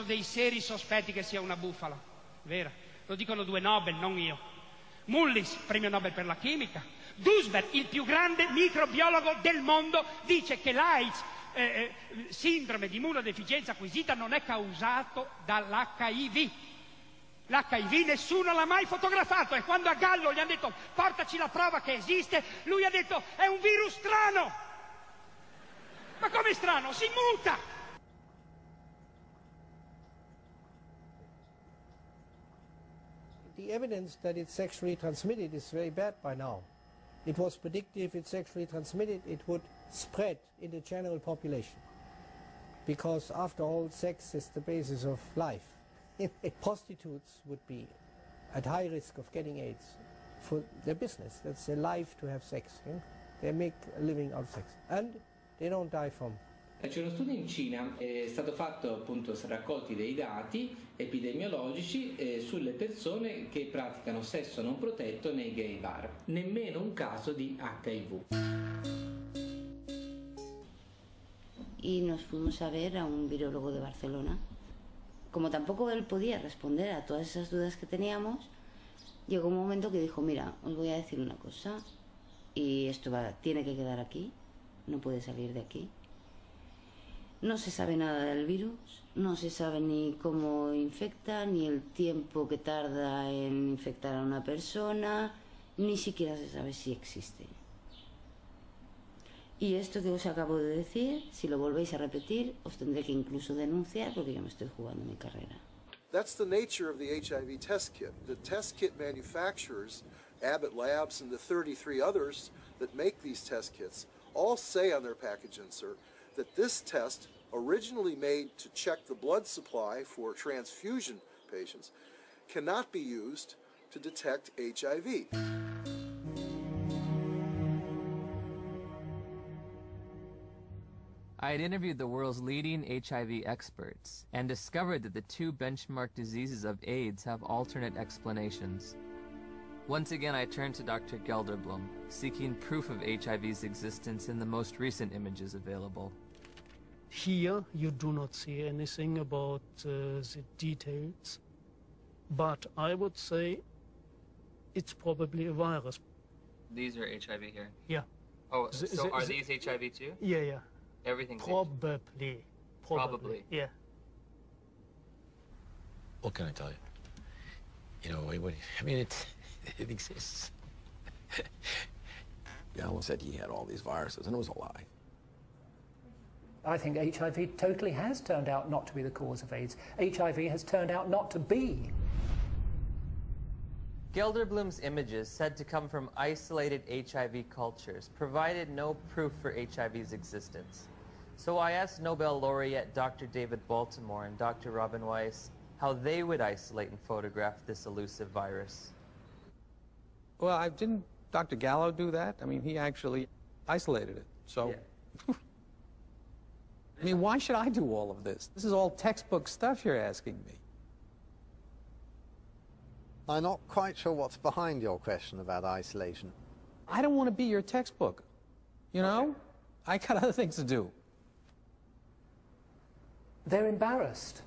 dei seri sospetti che sia una bufala. Vera, lo dicono 2 Nobel, non io. Mullis, premio Nobel per la chimica. Duisberg, il più grande microbiologo del mondo, dice che l'AIDS, sindrome di immunodeficienza acquisita, non è causato dall'HIV. L'HIV nessuno l'ha mai fotografato, e quando a Gallo gli hanno detto portaci la prova che esiste, lui ha detto è un virus strano. Ma come strano? Si muta! The evidence that it's sexually transmitted is very bad by now. It was predicted if it's sexually transmitted, it would spread in the general population. Because after all, sex is the basis of life. Prostitutes would be at high risk of getting AIDS for their business. That's their life to have sex. They make a living out of sex. And they don't die from. C'è uno studio in Cina, è stato fatto appunto, raccolti dei dati epidemiologici sulle persone che praticano sesso non protetto nei gay bar. Nemmeno un caso di HIV. Y nos fuimos a ver a un virólogo de Barcelona. Como tampoco él podía responder a todas esas dudas que teníamos, llegó un momento que dijo, mira, os voy a decir una cosa, y esto tiene que quedar aquí, no puede salir de aquí. No se sabe nada del virus, no se sabe ni cómo infecta, ni el tiempo que tarda en infectar a una persona, ni siquiera se sabe si existe. Y esto que os acabo de decir, si lo volvéis a repetir, os tendré que incluso denunciar porque yo me estoy jugando mi carrera. That's the nature of the HIV test kit. The test kit manufacturers, Abbott Labs and the 33 others that make these test kits, all say on their package insert that this test, originally made to check the blood supply for transfusion patients, cannot be used to detect HIV. I had interviewed the world's leading HIV experts and discovered that the 2 benchmark diseases of AIDS have alternate explanations. Once again, I turned to Dr. Gelderblum, seeking proof of HIV's existence in the most recent images available. Here you do not see anything about the details, but I would say it's probably a virus. These are HIV here? Yeah. Oh, so are these HIV too? Yeah, yeah. Everything's Probably. Probably. Yeah. What can I tell you? You know, I mean, it exists. Gallo said he had all these viruses, and it was a lie. I think HIV totally has turned out not to be the cause of AIDS. HIV has turned out not to be. Gelderblum's images, said to come from isolated HIV cultures, provided no proof for HIV's existence. So I asked Nobel laureate Dr. David Baltimore and Dr. Robin Weiss how they would isolate and photograph this elusive virus. Well, didn't Dr. Gallo do that? I mean, he actually isolated it, so... Yeah. I mean, why should I do all of this? This is all textbook stuff you're asking me. I'm not quite sure what's behind your question about isolation. I don't want to be your textbook, you know? Okay. I got other things to do. They're embarrassed.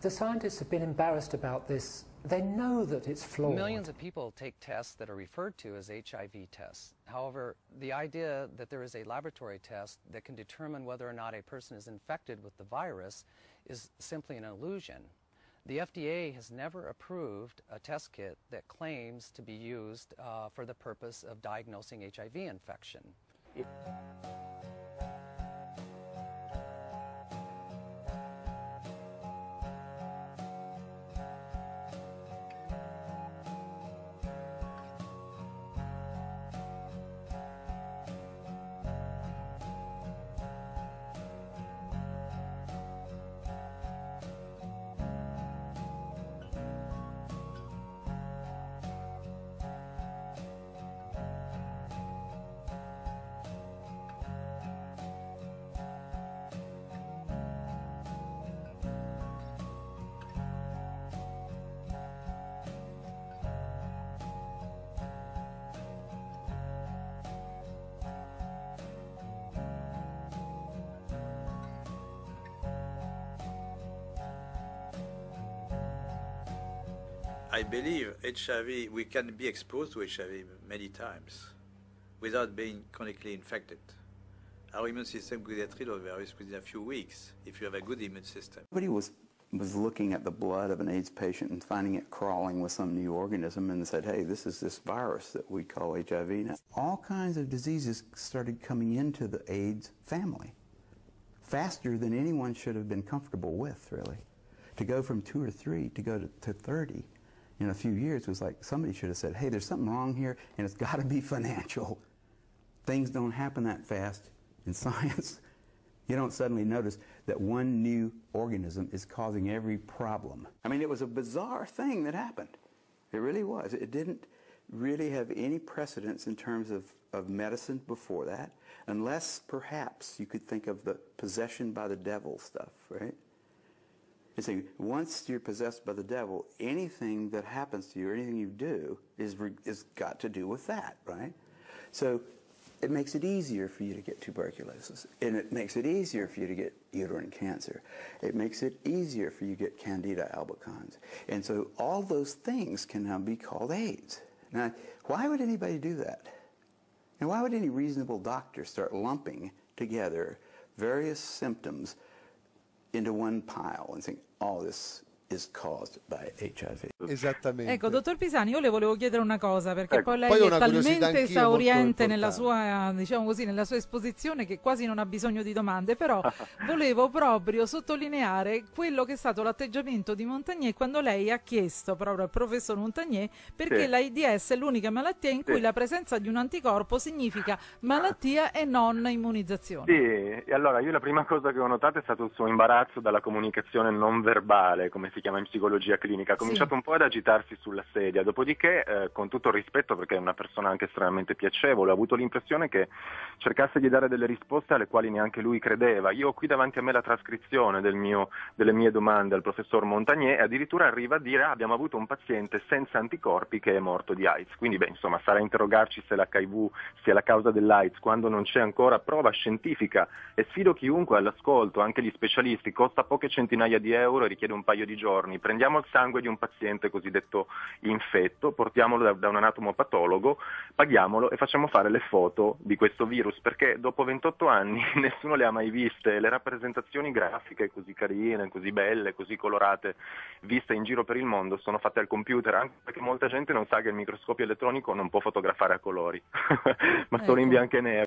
The scientists have been embarrassed about this. They know that it's flawed. Millions of people take tests that are referred to as HIV tests. However, the idea that there is a laboratory test that can determine whether or not a person is infected with the virus is simply an illusion. The FDA has never approved a test kit that claims to be used for the purpose of diagnosing HIV infection. I believe HIV, we can be exposed to HIV many times without being chronically infected. Our immune system could get rid of the virus within a few weeks if you have a good immune system. Somebody was looking at the blood of an AIDS patient and finding it crawling with some new organism and said, hey, this is this virus that we call HIV now. All kinds of diseases started coming into the AIDS family faster than anyone should have been comfortable with, really. To go from 2 or 3 to go to 30 in a few years was like somebody should have said, hey, there's something wrong here and it's got to be financial. Things don't happen that fast in science. You don't suddenly notice that one new organism is causing every problem. I mean, it was a bizarre thing that happened. It really was. It didn't really have any precedence in terms of medicine before that, unless perhaps you could think of the possession by the devil stuff, right? You see, once you're possessed by the devil, anything that happens to you or anything you do is got to do with that, right? So it makes it easier for you to get tuberculosis, and it makes it easier for you to get uterine cancer. It makes it easier for you to get Candida albicans. And so all those things can now be called AIDS. Now, why would anybody do that? And why would any reasonable doctor start lumping together various symptoms into one pile and saying, all this is caused by HIV? Esattamente. Ecco, dottor Pisani, io le volevo chiedere una cosa, perché Ecco, poi lei poi ho è una curiosità talmente anch'io esauriente molto nella sua, diciamo così, nella sua esposizione che quasi non ha bisogno di domande, però volevo proprio sottolineare quello che è stato l'atteggiamento di Montagnier quando lei ha chiesto proprio al professor Montagnier perché Sì. l'AIDS è l'unica malattia in cui Sì. la presenza di un anticorpo significa malattia e non immunizzazione. Sì, e allora io la prima cosa che ho notato è stato il suo imbarazzo dalla comunicazione non verbale, come si chiama in psicologia clinica. Ha cominciato un po' ad agitarsi sulla sedia, dopodiché, con tutto il rispetto, perché è una persona anche estremamente piacevole, ho avuto l'impressione che cercasse di dare delle risposte alle quali neanche lui credeva. Io ho qui davanti a me la trascrizione delle mie domande al professor Montagnier e addirittura arriva a dire abbiamo avuto un paziente senza anticorpi che è morto di AIDS. Quindi, insomma, sarà a interrogarci se l'HIV sia la causa dell'AIDS quando non c'è ancora prova scientifica, e sfido chiunque all'ascolto, anche gli specialisti, costa poche centinaia di euro e richiede un paio di giorni. Prendiamo il sangue di un paziente cosiddetto infetto, portiamolo da un anatomopatologo, paghiamolo e facciamo fare le foto di questo virus, perché dopo 28 anni nessuno le ha mai viste. Le rappresentazioni grafiche così carine, così belle, così colorate, viste in giro per il mondo, sono fatte al computer, anche perché molta gente non sa che il microscopio elettronico non può fotografare a colori, ma solo in bianco e nero.